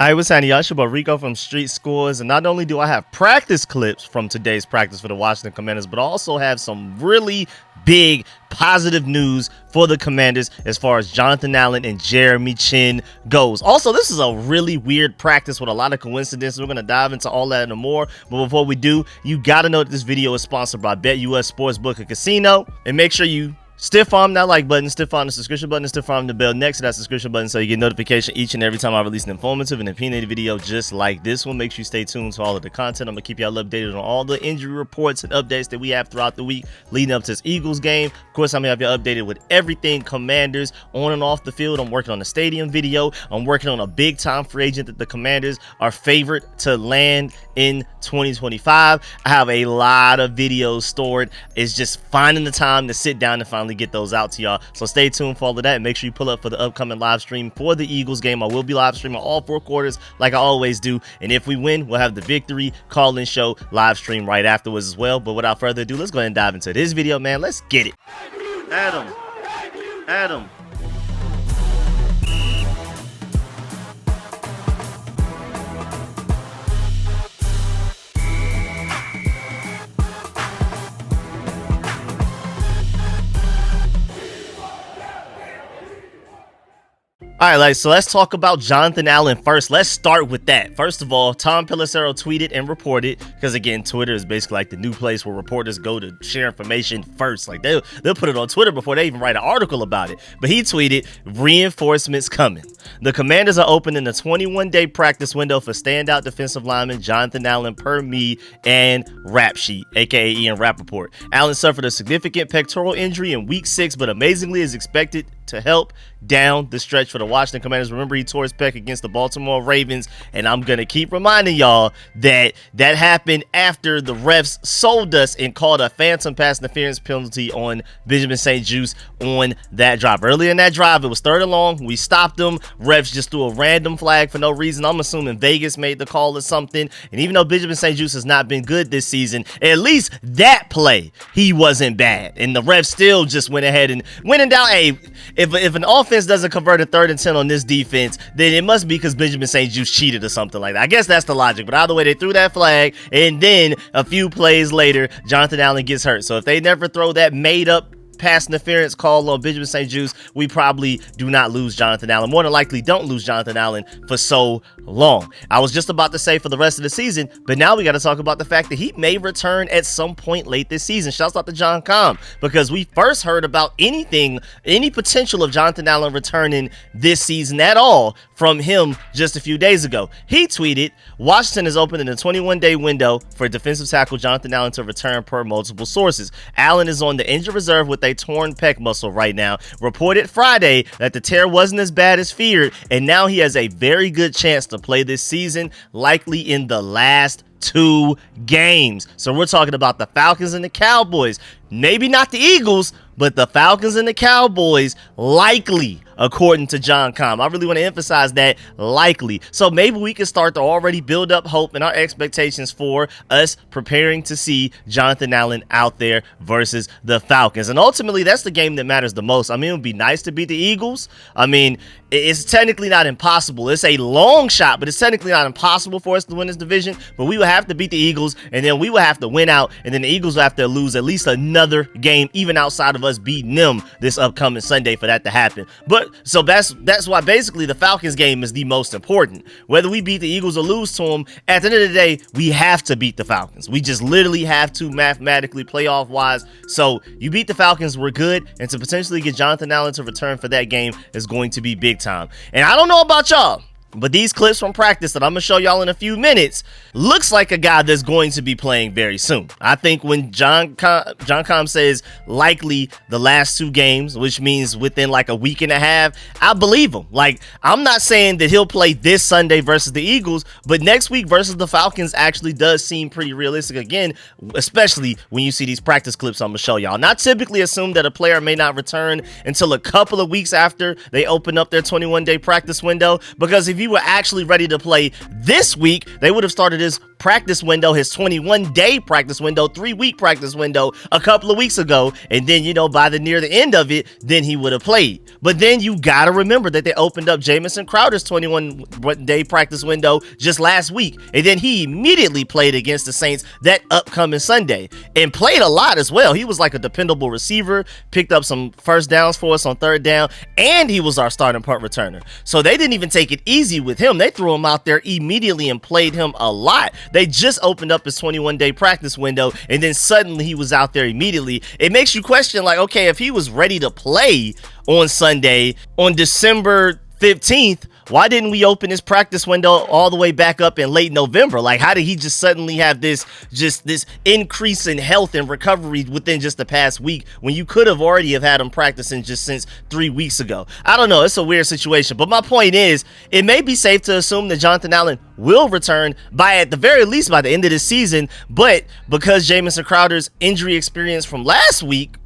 Hi, what's happening, y'all? It's your boy Rico from StreetScores, and not only do I have practice clips from today's practice for the Washington Commanders, but I also have some really big positive news for the Commanders as far as Jonathan Allen and Jeremy Chinn goes. Also, this is a really weird practice with a lot of coincidences. We're going to dive into all that and more, but before we do, you got to know that this video is sponsored by BetUS Sportsbook and Casino, and make sure you stiff arm that like button, stiff arm the subscription button, and stiff arm the bell next to that subscription button so you get notification each and every time I release an informative and opinionated video just like this one. Make sure you stay tuned to all of the content. I'm going to keep y'all updated on all the injury reports and updates that we have throughout the week leading up to this Eagles game. Of course, I'm going to have you updated with everything Commanders on and off the field. I'm working on a stadium video. I'm working on a big time free agent that the Commanders are favored to land in 2025. I have a lot of videos stored. It's just finding the time to sit down and finally get those out to y'all. So stay tuned for all of that, and make sure you pull up for the upcoming live stream for the Eagles game. I will be live streaming all 4 quarters like I always do, and if we win, we'll have the victory call-in show live stream right afterwards as well. But without further ado, let's go ahead and dive into this video, man. Let's get it. Adam. All right, so let's talk about Jonathan Allen first. Let's start with that. First of all, Tom Pelissero tweeted and reported, because again, Twitter is basically like the new place where reporters go to share information first. Like they'll put it on Twitter before they even write an article about it. But he tweeted, "Reinforcements coming. The Commanders are opening a 21-day practice window for standout defensive lineman Jonathan Allen per me and Rap Sheet, aka Ian Rappaport. Allen suffered a significant pectoral injury in week 6, but amazingly is expected to help down the stretch for the Washington Commanders. Remember, he tore his pec against the Baltimore Ravens, and I'm gonna keep reminding y'all that that happened after the refs sold us and called a phantom pass interference penalty on Benjamin St-Juste on that drive. Earlier in that drive, it was 3rd and long. We stopped them. Refs just threw a random flag for no reason. I'm assuming Vegas made the call or something. And even though Benjamin St-Juste has not been good this season, at least that play, he wasn't bad. And the refs still just went ahead and went down. Hey, if an offense doesn't convert a 3rd and 10 on this defense, then it must be because Benjamin St-Juste cheated or something like that. I guess that's the logic. But either way, they threw that flag, and then a few plays later, Jonathan Allen gets hurt. So if they never throw that made-up pass interference call on Benjamin St-Juste, we probably do not lose Jonathan Allen. More than likely don't lose Jonathan Allen for so long. I was just about to say for the rest of the season, but now we got to talk about the fact that he may return at some point late this season. Shouts out to John Com, because we first heard about any potential of Jonathan Allen returning this season at all from him just a few days ago. He tweeted, "Washington is opening a 21-day window for defensive tackle Jonathan Allen to return per multiple sources. Allen is on the injured reserve with a torn pec muscle right now. Reported Friday that the tear wasn't as bad as feared, and now he has a very good chance to play this season, likely in the last 2 games." So we're talking about the Falcons and the Cowboys. Maybe not the Eagles, but the Falcons and the Cowboys likely, according to John Com. I really want to emphasize that, likely. So maybe we can start to already build up hope and our expectations for us preparing to see Jonathan Allen out there versus the Falcons. And ultimately, that's the game that matters the most. I mean, it would be nice to beat the Eagles. I mean, it's technically not impossible. It's a long shot, but it's technically not impossible for us to win this division. But we would have to beat the Eagles, and then we would have to win out, and then the Eagles would have to lose at least another game, even outside of us beating them this upcoming Sunday for that to happen. But so that's why basically the Falcons game is the most important. Whether we beat the Eagles or lose to them, at the end of the day, we have to beat the Falcons. We just literally have to mathematically, playoff wise. So you beat the Falcons, we're good, and to potentially get Jonathan Allen to return for that game is going to be big time. And I don't know about y'all, but these clips from practice that I'm going to show y'all in a few minutes looks like a guy that's going to be playing very soon. I think when John Com says likely the last 2 games, which means within like a week and a half, I believe him. Like, I'm not saying that he'll play this Sunday versus the Eagles, but next week versus the Falcons actually does seem pretty realistic again, especially when you see these practice clips I'm going to show y'all. Not typically assume that a player may not return until a couple of weeks after they open up their 21-day practice window, because if you were actually ready to play this week, they would have started his practice window, his 21-day practice window, 3-week practice window a couple of weeks ago, and then, you know, by the near the end of it, then he would have played. But then you gotta remember that they opened up Jamison Crowder's 21-day practice window just last week, and then he immediately played against the Saints that upcoming Sunday and played a lot as well. He was like a dependable receiver, picked up some first downs for us on third down, and he was our starting punt returner. So they didn't even take it easy with him. They threw him out there immediately and played him a lot. They just opened up his 21-day practice window, and then suddenly he was out there immediately. It makes you question, like, okay, if he was ready to play on Sunday on December 15th, why didn't we open his practice window all the way back up in late November? Like, how did he just suddenly have this increase in health and recovery within just the past week when you could have already have had him practicing just since 3 weeks ago? I don't know. It's a weird situation. But my point is, it may be safe to assume that Jonathan Allen will return by, at the very least, by the end of the season. But because Jamison Crowder's injury experience from last week,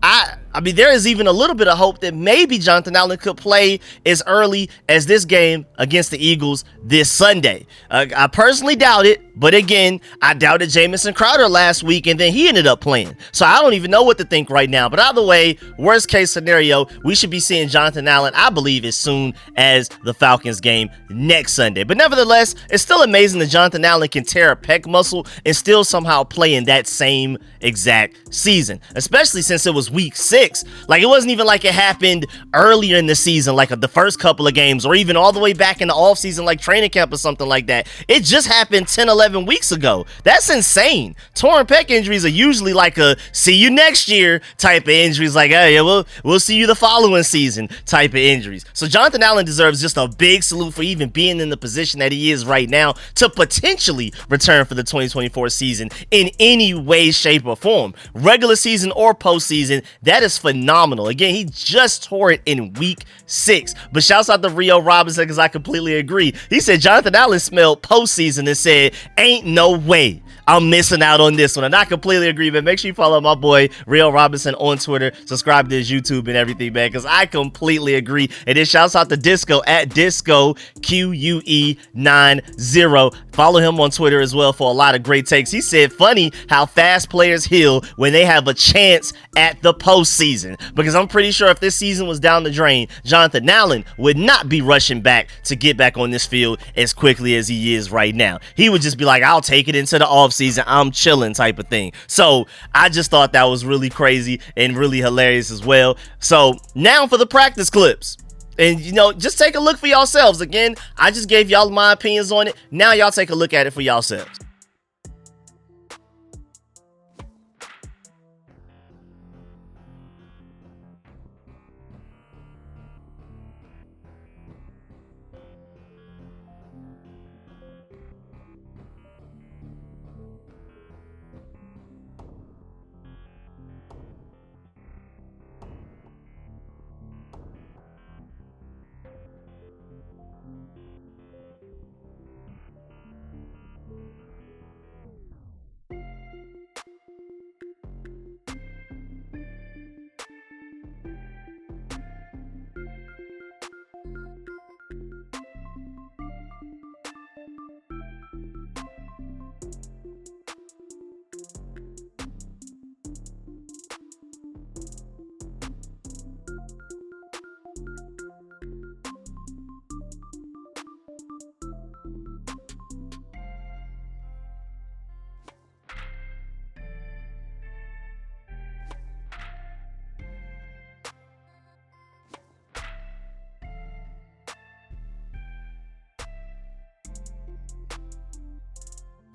I mean, there is even a little bit of hope that maybe Jonathan Allen could play as early as this game against the Eagles this Sunday. I personally doubt it, but again, I doubted Jamison Crowder last week, and then he ended up playing. So I don't even know what to think right now. But either way, worst case scenario, we should be seeing Jonathan Allen, I believe, as soon as the Falcons game next Sunday. But nevertheless, it's still amazing that Jonathan Allen can tear a pec muscle and still somehow play in that same exact season, especially since it was week 6. Like, it wasn't even like it happened earlier in the season, like the first couple of games, or even all the way back in the offseason, like training camp or something like that. It just happened 10, 11 weeks ago. That's insane. Torn pec injuries are usually like a see you next year type of injuries, like, hey, yeah, we'll see you the following season type of injuries. So Jonathan Allen deserves just a big salute for even being in the position that he is right now to potentially return for the 2024 season in any way, shape, or form. Regular season or postseason, that is phenomenal. Again, he just tore it in week 6. But shouts out to Rio Robinson, because I completely agree. He said Jonathan Allen smelled postseason and said, ain't no way I'm missing out on this one. And I completely agree, man. Make sure you follow my boy Rio Robinson on Twitter, subscribe to his YouTube and everything, man, because I completely agree. And then shouts out to Disco at Disco QUE90. Follow him on Twitter as well for a lot of great takes. He said, funny how fast players heal when they have a chance at the postseason, because I'm pretty sure if this season was down the drain, Jonathan Allen would not be rushing back to get back on this field as quickly as he is right now. He would just be like, I'll take it into the offseason, I'm chilling type of thing. So I just thought that was really crazy and really hilarious as well. So now for the practice clips. And, you know, just take a look for yourselves. Again, I just gave y'all my opinions on it. Now y'all take a look at it for yourselves.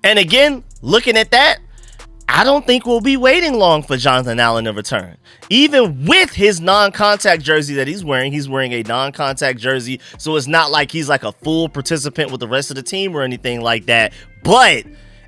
And again, looking at that, I don't think we'll be waiting long for Jonathan Allen to return. Even with his non-contact jersey that he's wearing a non-contact jersey, so it's not like he's like a full participant with the rest of the team or anything like that. But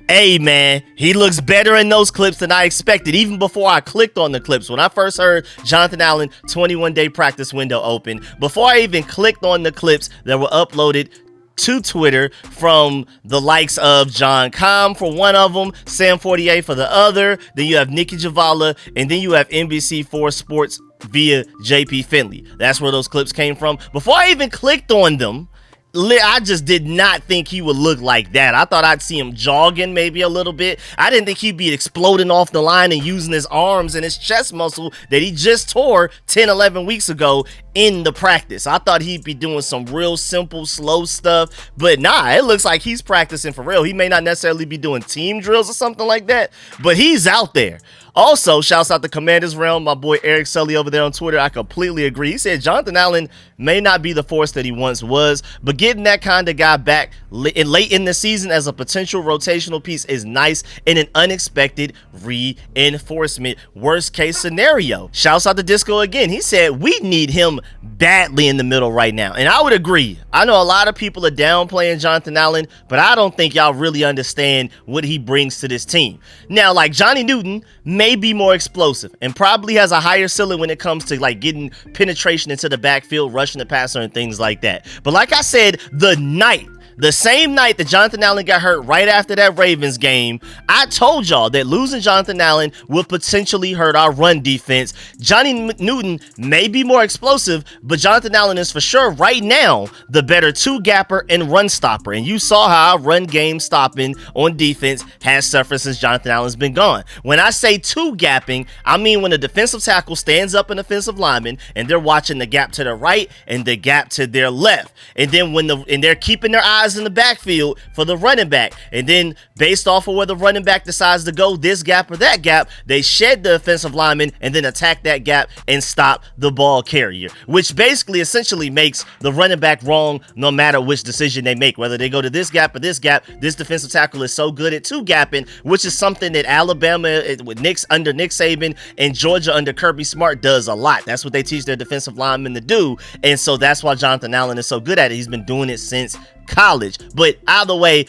hey, man, he looks better in those clips than I expected, even before I clicked on the clips. When I first heard Jonathan Allen 21-day practice window open, before I even clicked on the clips that were uploaded to Twitter from the likes of John Com for one of them, Sam 48 for the other, then you have Nikki Javala, and then you have NBC4 Sports via JP Finley. That's where those clips came from. Before I even clicked on them I just did not think he would look like that. I thought I'd see him jogging maybe a little bit. I didn't think he'd be exploding off the line and using his arms and his chest muscle that he just tore 10, 11 weeks ago in the practice. I thought he'd be doing some real simple, slow stuff, but nah, it looks like he's practicing for real. He may not necessarily be doing team drills or something like that, but he's out there. Also, shouts out to Commander's Realm, my boy Eric Sully over there on Twitter. I completely agree. He said Jonathan Allen may not be the force that he once was, but getting that kind of guy back late in the season as a potential rotational piece is nice and an unexpected reinforcement. Worst case scenario. Shouts out to Disco again. He said we need him badly in the middle right now, and I would agree. I know a lot of people are downplaying Jonathan Allen, but I don't think y'all really understand what he brings to this team. Now, like Johnny Newton may be more explosive and probably has a higher ceiling when it comes to like getting penetration into the backfield, rushing the passer and things like that. But like I said, the same night that Jonathan Allen got hurt right after that Ravens game, I told y'all that losing Jonathan Allen would potentially hurt our run defense. Johnny Newton may be more explosive, but Jonathan Allen is for sure right now the better two-gapper and run stopper. And you saw how our run game stopping on defense has suffered since Jonathan Allen's been gone. When I say two-gapping, I mean when a defensive tackle stands up an offensive lineman and they're watching the gap to their right and the gap to their left. And then and they're keeping their eyes in the backfield for the running back, and then based off of where the running back decides to go, this gap or that gap, they shed the offensive lineman and then attack that gap and stop the ball carrier, which basically essentially makes the running back wrong no matter which decision they make, whether they go to this gap or this gap. This defensive tackle is so good at two gapping, which is something that Alabama under Nick Saban and Georgia under Kirby Smart does a lot. That's what they teach their defensive linemen to do, and so that's why Jonathan Allen is so good at it. He's been doing it since college. But either way,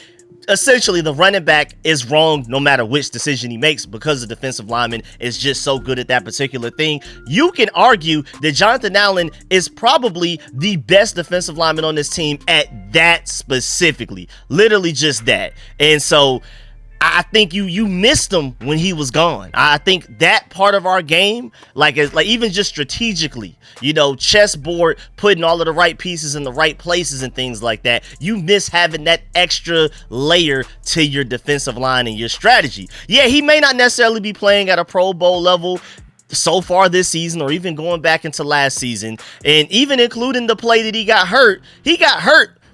essentially the running back is wrong no matter which decision he makes because the defensive lineman is just so good at that particular thing. You can argue that Jonathan Allen is probably the best defensive lineman on this team at that specifically, literally just that. And so I think you missed him when he was gone. I think that part of our game, like even just strategically, chessboard, putting all of the right pieces in the right places and things like that, you miss having that extra layer to your defensive line and your strategy. Yeah, he may not necessarily be playing at a Pro Bowl level so far this season or even going back into last season, and even including the play that he got hurt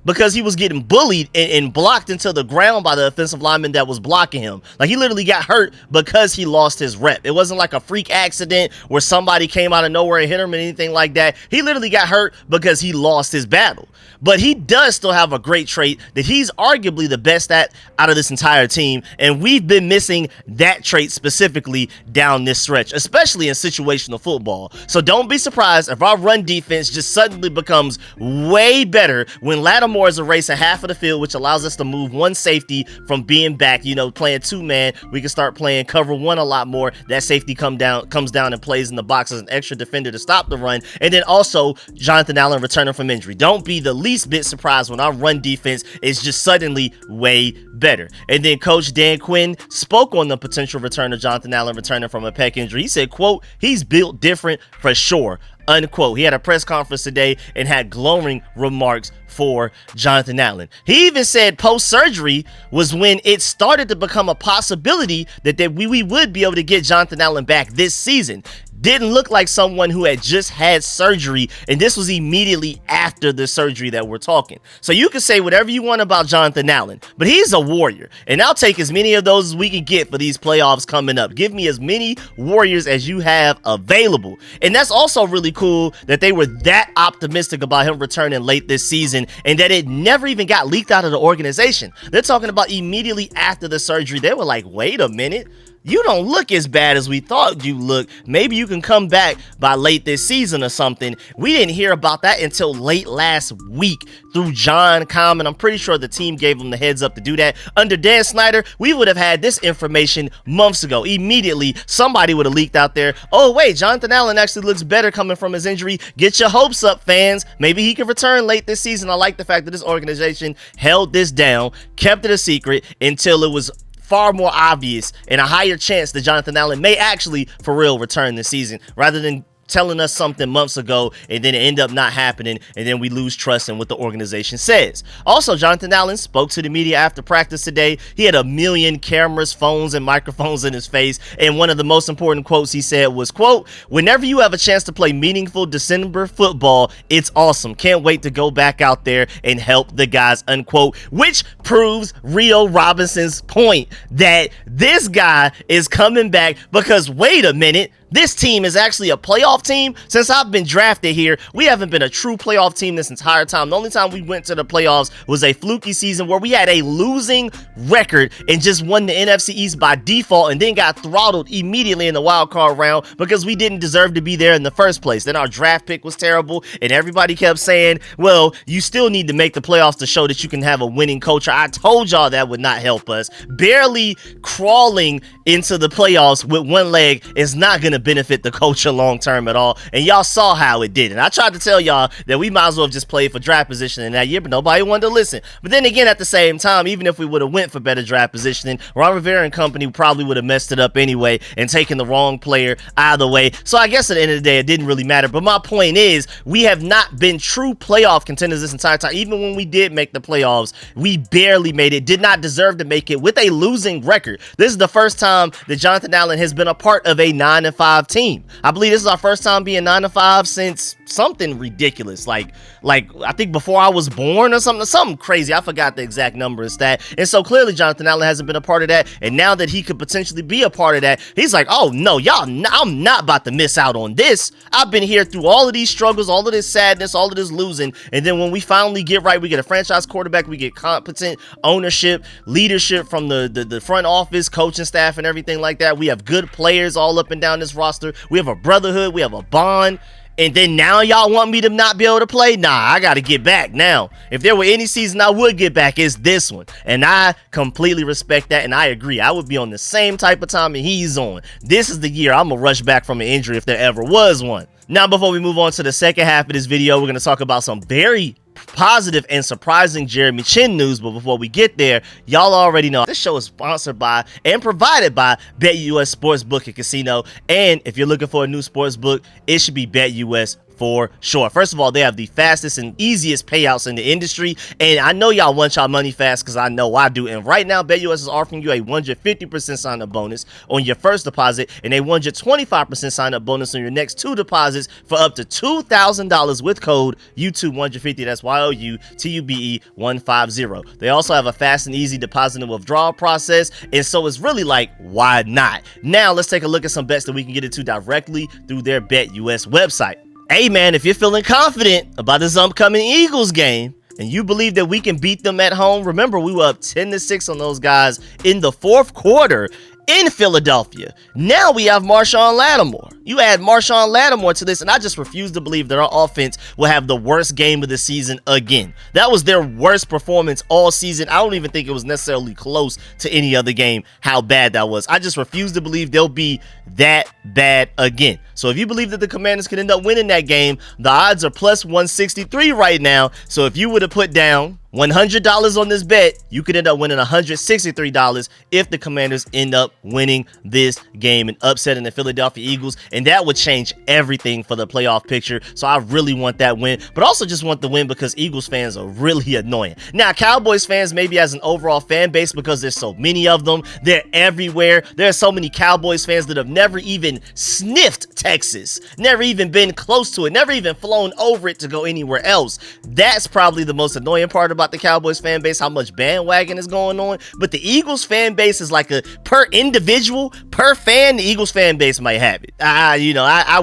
because he was getting bullied and blocked into the ground by the offensive lineman that was blocking him. Like, he literally got hurt because he lost his rep. It wasn't like a freak accident where somebody came out of nowhere and hit him or anything like that. He literally got hurt because he lost his battle. But he does still have a great trait that he's arguably the best at out of this entire team, and we've been missing that trait specifically down this stretch, especially in situational football. So don't be surprised if our run defense just suddenly becomes way better when Lattimore is erasing half of the field, which allows us to move one safety from being back, playing two-man. We can start playing cover one a lot more. That safety comes down and plays in the box as an extra defender to stop the run. And then also Jonathan Allen returning from injury. Don't be the least bit surprised when our run defense is just suddenly way better. And then Coach Dan Quinn spoke on the potential return of Jonathan Allen returning from a pec injury. He said, quote, "He's built different for sure," unquote. He had a press conference today and had glowing remarks for Jonathan Allen. He even said post-surgery was when it started to become a possibility that we would be able to get Jonathan Allen back this season. Didn't look like someone who had just had surgery, and this was immediately after the surgery that we're talking. So you can say whatever you want about Jonathan Allen, but he's a warrior, and I'll take as many of those as we can get for these playoffs coming up. Give me as many warriors as you have available. And that's also really cool that they were that optimistic about him returning late this season and that it never even got leaked out of the organization. They're talking about immediately after the surgery. They were like, wait a minute. You don't look as bad as we thought you look. Maybe you can come back by late this season or something. We didn't hear about that until late last week through John Common. I'm pretty sure the team gave him the heads up to do that. Under Dan Snyder, we would have had this information months ago. Immediately, somebody would have leaked out there, oh wait, Jonathan Allen actually looks better coming from his injury. Get your hopes up, fans. Maybe he can return late this season. I like the fact that this organization held this down, kept it a secret until it was far more obvious and a higher chance that Jonathan Allen may actually for real return this season, rather than telling us something months ago and then it end up not happening, and then we lose trust in what the organization says. Also, Jonathan Allen spoke to the media after practice today. He had a million cameras, phones, and microphones in his face, and one of the most important quotes he said was, quote, "Whenever you have a chance to play meaningful December football, it's awesome. Can't wait to go back out there and help the guys," unquote, which proves Rio Robinson's point that this guy is coming back because, wait a minute, this team is actually a playoff team. Since I've been drafted here, we haven't been a true playoff team this entire time. The only time we went to the playoffs was a fluky season where we had a losing record and just won the NFC East by default and then got throttled immediately in the wild card round because we didn't deserve to be there in the first place. Then our draft pick was terrible and everybody kept saying, well, you still need to make the playoffs to show that you can have a winning culture. I told y'all that would not help us. Barely crawling into the playoffs with one leg is not going to benefit the culture long term at all, and y'all saw how it did. And I tried to tell y'all that we might as well have just played for draft position in that year, but nobody wanted to listen. But then again, at the same time, even if we would have went for better draft positioning, Ron Rivera and company probably would have messed it up anyway and taken the wrong player either way. So I guess at the end of the day, it didn't really matter. But my point is, we have not been true playoff contenders this entire time. Even when we did make the playoffs, we barely made it, did not deserve to make it with a losing record. This is the first time that Jonathan Allen has been a part of a 9-5 team. I believe this is our first time being 9-5 since something ridiculous, like I think before I was born or something crazy. I forgot the exact number and stat. And so clearly Jonathan Allen hasn't been a part of that, and now that he could potentially be a part of that, he's like, oh no, y'all, I'm not about to miss out on this. I've been here through all of these struggles, all of this sadness, all of this losing, and then when we finally get right, we get a franchise quarterback, we get competent ownership, leadership from the front office, coaching staff, and everything like that. We have good players all up and down this roster. We have a brotherhood, we have a bond, and then now y'all want me to not be able to play? Nah, I gotta get back now. If there were any season I would get back, it's this one, and I completely respect that, and I agree. I would be on the same type of timing he's on. This is the year I'm gonna rush back from an injury if there ever was one. Now, before we move on to the second half of this video, we're gonna talk about some very positive and surprising Jeremy Chinn news. But before we get there, y'all already know this show is sponsored by and provided by BetUS Sportsbook and Casino. And if you're looking for a new sportsbook, it should be BetUS for sure. First of all, they have the fastest and easiest payouts in the industry, and I know y'all want y'all money fast because I know I do. And right now, BetUS is offering you a 150% sign-up bonus on your first deposit and a 125% sign-up bonus on your next two deposits for up to $2,000 with code YouTube150. That's YOUTUBE150. They also have a fast and easy deposit and withdrawal process, and so it's really like, why not? Now, let's take a look at some bets that we can get into directly through their BetUS website. Hey man, if you're feeling confident about this upcoming Eagles game and you believe that we can beat them at home, remember we were up 10-6 on those guys in the fourth quarter in Philadelphia. Now we have Marshawn Lattimore. You add Marshawn Lattimore to this, and I just refuse to believe that our offense will have the worst game of the season again. That was their worst performance all season. I don't even think it was necessarily close to any other game, how bad that was. I just refuse to believe they'll be that bad again. So if you believe that the Commanders could end up winning that game, the odds are plus 163 right now. So if you were to put down $100 on this bet, you could end up winning $163 if the Commanders end up winning this game and upsetting the Philadelphia Eagles, and that would change everything for the playoff picture. So I really want that win, but also just want the win because Eagles fans are really annoying. Now, Cowboys fans, maybe as an overall fan base, because there's so many of them, they're everywhere. There are so many Cowboys fans that have never even sniffed Texas, never even been close to it, never even flown over it to go anywhere else. That's probably the most annoying part about the Cowboys fan base, how much bandwagon is going on. But the Eagles fan base is like a per individual, per fan, the Eagles fan base might have it.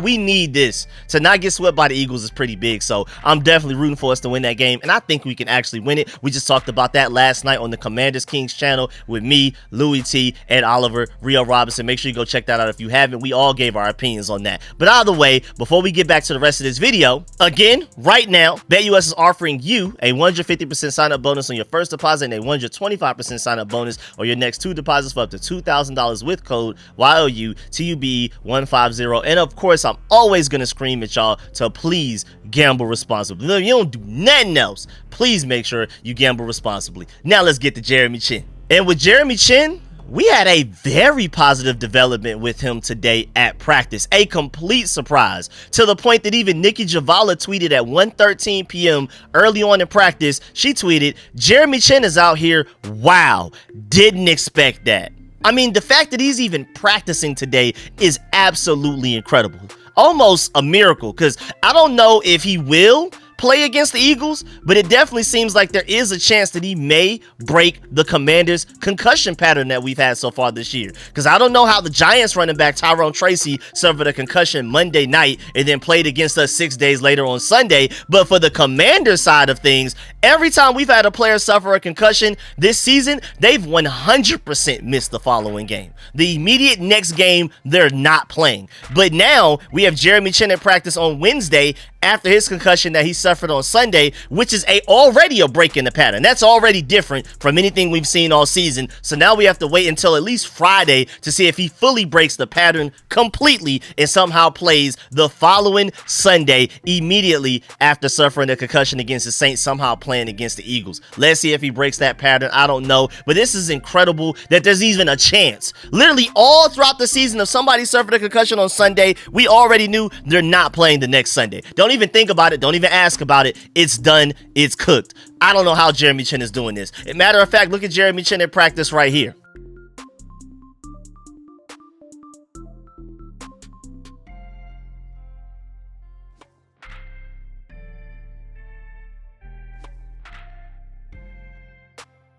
We need this. To not get swept by the Eagles is pretty big. So I'm definitely rooting for us to win that game, and I think we can actually win it. We just talked about that last night on the Commanders Kings channel with me, Louis T, and Oliver, Rio Robinson. Make sure you go check that out if you haven't. We all gave our opinions on that. But either way, before we get back to the rest of this video, again, right now, BetUS is offering you a 150% sign-up bonus on your first deposit and a 125% sign-up bonus on your next two deposits for up to $2,000 with code YOUTUBE150. And of course, I'm always going to scream at y'all to please gamble responsibly. If you don't do nothing else, please make sure you gamble responsibly. Now let's get to Jeremy Chinn. And with Jeremy Chinn, We had a very positive development with him today at practice, a complete surprise, to the point that even Nikki Javala tweeted at 1:13 p.m. early on in practice. She tweeted, "Jeremy Chinn is out here. Wow, didn't expect that." I mean, the fact that he's even practicing today is absolutely incredible. Almost a miracle, because I don't know if he will play against the Eagles, but it definitely seems like there is a chance that he may break the Commanders' concussion pattern that we've had so far this year. Because I don't know how the Giants running back Tyrone Tracy suffered a concussion Monday night and then played against us 6 days later on Sunday, but for the Commanders side of things, every time we've had a player suffer a concussion this season, they've 100% missed the following game. The immediate next game, they're not playing. But now we have Jeremy Chinn at practice on Wednesday after his concussion that he suffered on Sunday, which is already a break in the pattern. That's already different from anything we've seen all season. So now we have to wait until at least Friday to see if he fully breaks the pattern completely and somehow plays the following Sunday immediately after suffering a concussion against the Saints, somehow playing against the Eagles. Let's see if he breaks that pattern. I don't know, but this is incredible that there's even a chance. Literally all throughout the season, if somebody suffered a concussion on Sunday, we already knew they're not playing the next Sunday. Don't even think about it. Don't even ask about it. It's done. It's cooked. I don't know how Jeremy Chinn is doing this. As a matter of fact, look at Jeremy Chinn at practice right here.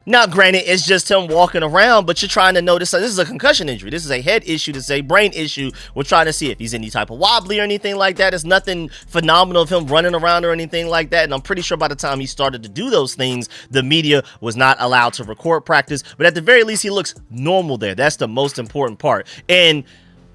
Now, granted, it's just him walking around, but you're trying to notice this is a concussion injury. This is a head issue. This is a brain issue. We're trying to see if he's any type of wobbly or anything like that. It's nothing phenomenal of him running around or anything like that. And I'm pretty sure by the time he started to do those things, the media was not allowed to record practice. But at the very least, he looks normal there. That's the most important part. And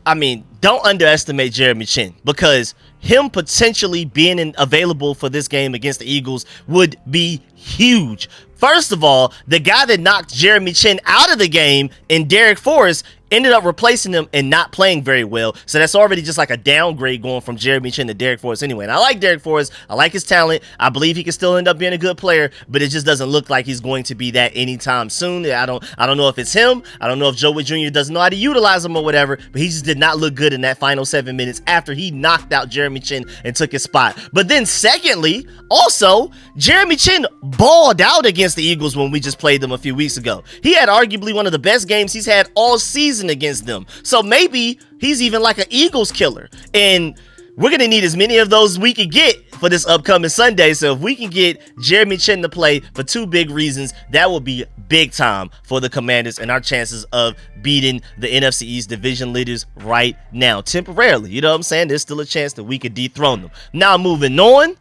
I mean, don't underestimate Jeremy Chinn, because him potentially being available for this game against the Eagles would be huge. First of all, the guy that knocked Jeremy Chinn out of the game in Derek Forrest ended up replacing him and not playing very well. So that's already just like a downgrade going from Jeremy Chinn to Derek Forrest anyway. And I like Derek Forrest. I like his talent. I believe he can still end up being a good player, but it just doesn't look like he's going to be that anytime soon. I don't know if it's him. I don't know if Joey Jr. doesn't know how to utilize him or whatever, but he just did not look good in that final 7 minutes after he knocked out Jeremy Chinn and took his spot. But then secondly, also, Jeremy Chinn balled out against the Eagles when we just played them a few weeks ago. He had arguably one of the best games he's had all season against them. So maybe he's even like an Eagles killer. And we're going to need as many of those we can get for this upcoming Sunday. So if we can get Jeremy Chinn to play for two big reasons, that will be big time for the Commanders and our chances of beating the NFC East division leaders right now. Temporarily, you know what I'm saying? There's still a chance that we could dethrone them. Now moving on.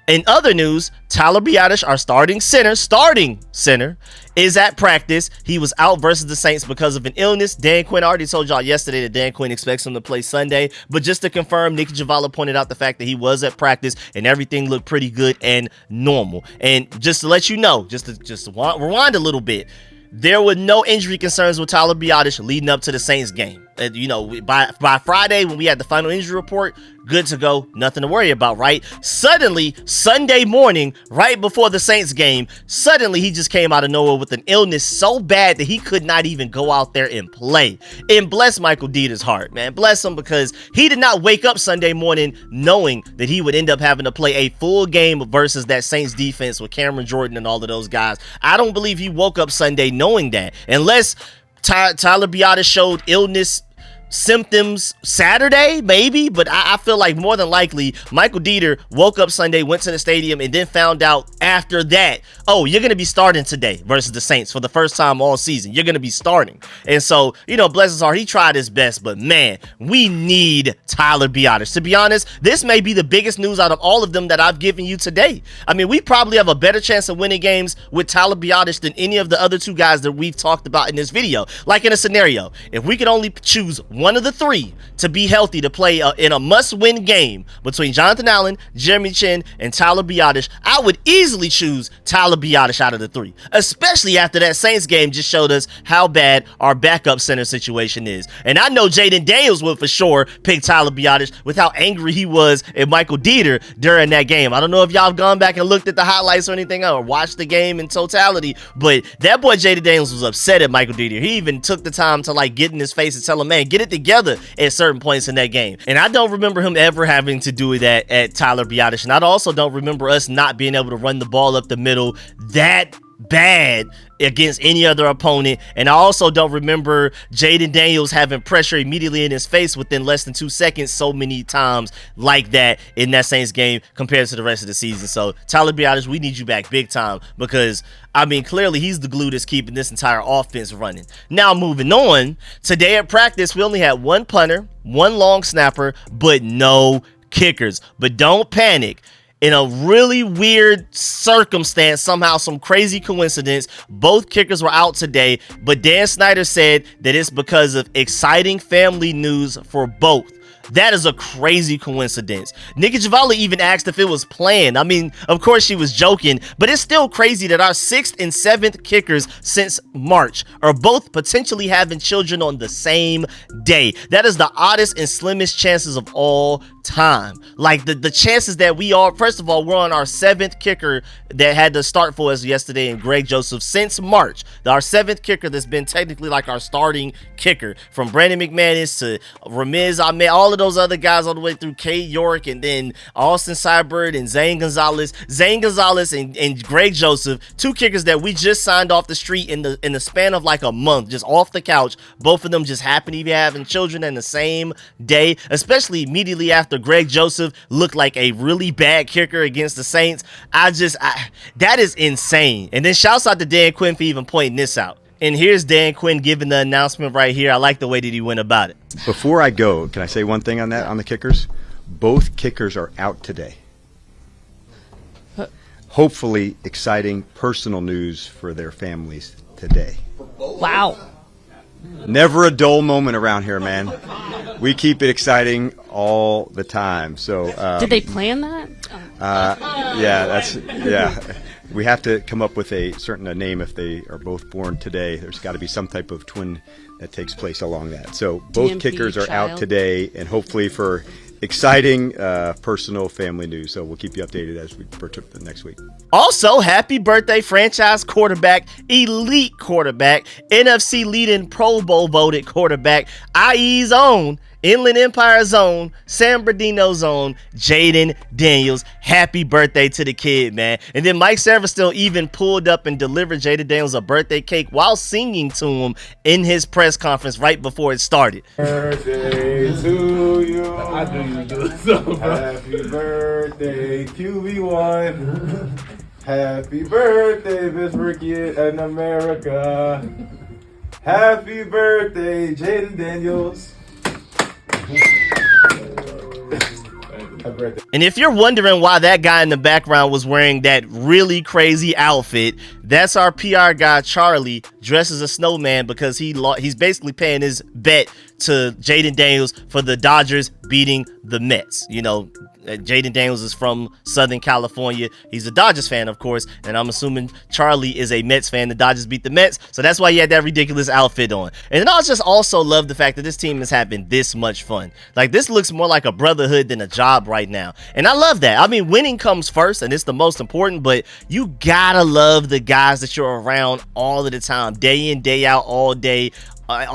In other news, Tyler Biadasz, our starting center, is at practice. He was out versus the Saints because of an illness. Dan Quinn already told y'all yesterday that Dan Quinn expects him to play Sunday. But just to confirm, Nikki Javala pointed out the fact that he was at practice and everything looked pretty good and normal. And just to let you know, just to rewind a little bit, there were no injury concerns with Tyler Biadasz leading up to the Saints game. You know, by Friday when we had the final injury report, good to go, nothing to worry about, right? Suddenly, Sunday morning, right before the Saints game, suddenly he just came out of nowhere with an illness so bad that he could not even go out there and play. And bless Michael Dieter's heart, man. Bless him, because he did not wake up Sunday morning knowing that he would end up having to play a full game versus that Saints defense with Cameron Jordan and all of those guys. I don't believe he woke up Sunday knowing that, unless Tyler Biadasz showed illness symptoms Saturday, maybe, but I feel like more than likely Michael Dieter woke up Sunday, went to the stadium, and then found out after that, oh, you're going to be starting today versus the Saints for the first time all season. You're going to be starting. And so, you know, bless his heart, he tried his best, but man, we need Tyler Biadasz. To be honest, this may be the biggest news out of all of them that I've given you today. I mean, we probably have a better chance of winning games with Tyler Biadasz than any of the other two guys that we've talked about in this video. Like in a scenario, if we could only choose one of the three to be healthy to play in a must-win game between Jonathan Allen, Jeremy Chinn, and Tyler Biadasz, I would easily choose Tyler Biadasz out of the three, especially after that Saints game just showed us how bad our backup center situation is. And I know Jaden Daniels would for sure pick Tyler Biadasz with how angry he was at Michael Dieter during that game. I don't know if y'all have gone back and looked at the highlights or anything or watched the game in totality, but that boy Jaden Daniels was upset at Michael Dieter. He even took the time to like get in his face and tell him, man, get it together at certain points in that game. And I don't remember him ever having to do that at Tyler Biadasz. And I also don't remember us not being able to run the ball up the middle that bad against any other opponent. And I also don't remember Jaden Daniels having pressure immediately in his face within less than 2 seconds so many times like that in that Saints game compared to the rest of the season. So Tyler Biadasz, we need you back big time, because I mean, clearly he's the glue that's keeping this entire offense running. Now moving on, today at practice we only had one punter, one long snapper, but no kickers. But don't panic. In a really weird circumstance, somehow some crazy coincidence, both kickers were out today, but Dan Snyder said that it's because of exciting family news for both. That is a crazy coincidence. Nikki Javala even asked if it was planned. I mean, of course she was joking, but it's still crazy that our 6th and 7th kickers since March are both potentially having children on the same day. That is the oddest and slimmest chances of all time. Like the chances that we are, first of all, we're on our 7th kicker that had to start for us yesterday in Greg Joseph since March. Our 7th kicker that's been technically like our starting kicker, from Brandon McManus to Ramiz Ahmed, all of those other guys all the way through Kate York, and then Austin Seibert and Zane Gonzalez. Zane Gonzalez and Greg Joseph, 2 kickers that we just signed off the street in the span of like a month, just off the couch. Both of them just happen to be having children in the same day, especially immediately after Greg Joseph looked like a really bad kicker against the Saints. That is insane. And then shouts out to Dan Quinn for even pointing this out. And here's Dan Quinn giving the announcement right here. I like the way that he went about it. Before I go, can I say one thing on that, on the kickers? Both kickers are out today. Hopefully exciting personal news for their families today. Wow. Never a dull moment around here, man. We keep it exciting all the time. So did they plan that? Yeah. We have to come up with a certain name if they are both born today. There's got to be some type of twin that takes place along that. So both DMP kickers are child. out today, and hopefully for exciting personal family news. So we'll keep you updated as we partook the next week. Also, happy birthday, franchise quarterback, elite quarterback, NFC leading Pro Bowl voted quarterback, IE's own, Inland Empire's own, San Bernardino's own, Jaden Daniels. Happy birthday to the kid, man. And then Mike Saverstil even pulled up and delivered Jaden Daniels a birthday cake while singing to him in his press conference right before it started. Birthday to you. I knew you do it so, bro. Happy birthday, QB1. Happy birthday, Miss Ricky in America. Happy birthday, Jaden Daniels. And if you're wondering why that guy in the background was wearing that really crazy outfit, that's our PR guy Charlie, dressed as a snowman, because he's basically paying his bet to Jaden Daniels for the Dodgers beating the Mets. You know, Jaden Daniels is from Southern California. He's a Dodgers fan, of course, and I'm assuming Charlie is a Mets fan. The Dodgers beat the Mets, so that's why he had that ridiculous outfit on. And then I just also love the fact that this team is having this much fun. Like, this looks more like a brotherhood than a job right now, and I love that. I mean, winning comes first, and it's the most important, but you gotta love the guys that you're around all of the time, day in, day out, all day,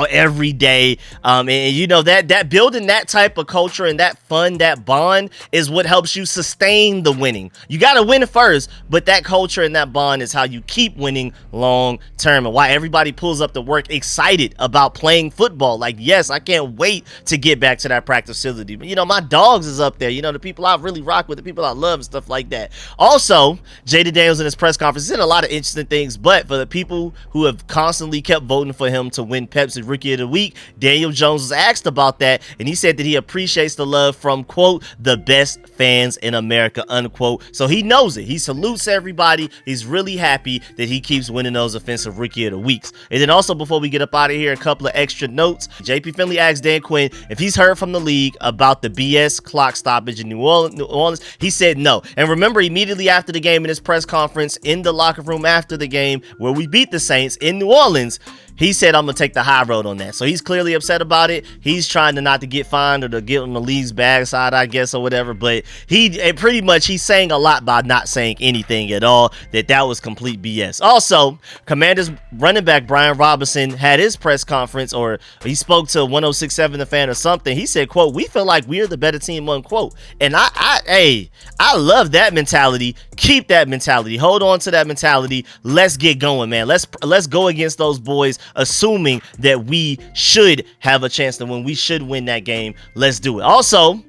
every day. And you know that building that type of culture and that fun, that bond is what helps you sustain the winning. You got to win first, but that culture and that bond is how you keep winning long term, and why everybody pulls up to work excited about playing football. Like, yes, I can't wait to get back to that practice facility. But you know, my dogs is up there, you know, the people I really rock with, the people I love and stuff like that. Also, Jaden Daniels in his press conference said a lot of interesting things, but for the people who have constantly kept voting for him to win Pepsi Rookie of the Week. Daniel Jones was asked about that, and he said that he appreciates the love from, quote, the best fans in America, unquote. So he knows it. He salutes everybody. He's really happy that he keeps winning those offensive Rookie of the Weeks. And then also, before we get up out of here, a couple of extra notes. JP Finley asked Dan Quinn if he's heard from the league about the BS clock stoppage in New Orleans. He said no. And remember, immediately after the game in his press conference in the locker room after the game where we beat the Saints in New Orleans, he said, I'm going to take the high road on that. So he's clearly upset about it. He's trying to not to get fined or to get on the league's bad side, I guess, or whatever. But pretty much he's saying a lot by not saying anything at all, that was complete BS. Also, Commanders running back Brian Robinson had his press conference, or he spoke to 1067 The Fan or something. He said, quote, we feel like we're the better team, unquote. And I love that mentality. Keep that mentality. Hold on to that mentality. Let's get going, man. Let's go against those boys, assuming that we should have a chance to win. We should win that game. Let's do it. Also,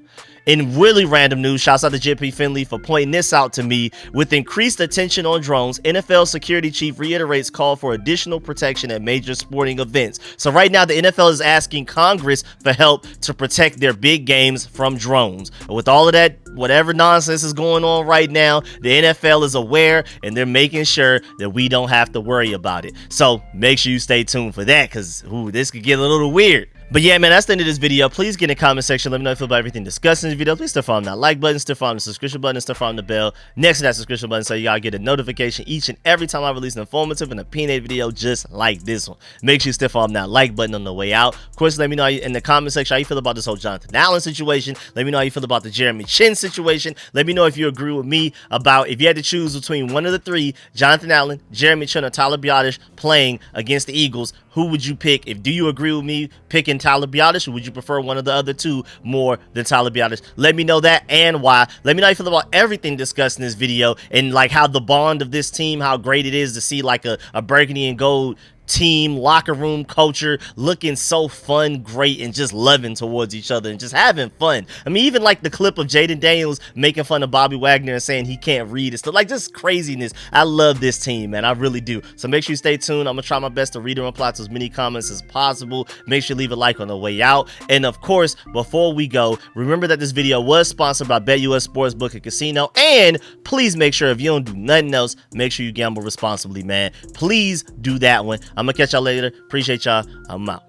in really random news, shouts out to JP Finley for pointing this out to me. With increased attention on drones, NFL security chief reiterates call for additional protection at major sporting events. So right now, the NFL is asking Congress for help to protect their big games from drones. With all of that, whatever nonsense is going on right now, the NFL is aware and they're making sure that we don't have to worry about it. So make sure you stay tuned for that, because this could get a little weird. But yeah, man, that's the end of this video. Please get in the comment section. Let me know how you feel about everything discussed in this video. Please still follow that like button, still follow the subscription button, and still follow the bell next to that subscription button so y'all get a notification each and every time I release an informative and opinionated video just like this one. Make sure you still follow that like button on the way out. Of course, let me know in the comment section how you feel about this whole Jonathan Allen situation. Let me know how you feel about the Jeremy Chinn situation. Let me know if you agree with me about if you had to choose between one of the three, Jonathan Allen, Jeremy Chinn, or Tyler Biadasz playing against the Eagles, who would you pick? Do you agree with me picking Tyler Biadasz, or would you prefer one of the other two more than Tyler Biadasz? Let me know that and why. Let me know how you feel about everything discussed in this video, and like how the bond of this team, how great it is to see like a burgundy and gold team locker room culture looking so fun, great, and just loving towards each other and just having fun. I mean, even like the clip of Jaden Daniels making fun of Bobby Wagner and saying he can't read and stuff, like just craziness. I love this team, man. I really do. So make sure you stay tuned. I'm gonna try my best to read and reply to as many comments as possible. Make sure you leave a like on the way out. And of course, before we go, remember that this video was sponsored by BetUS Sportsbook and Casino. And please make sure, if you don't do nothing else, make sure you gamble responsibly, man. Please do that one. I'm gonna catch y'all later. Appreciate y'all. I'm out.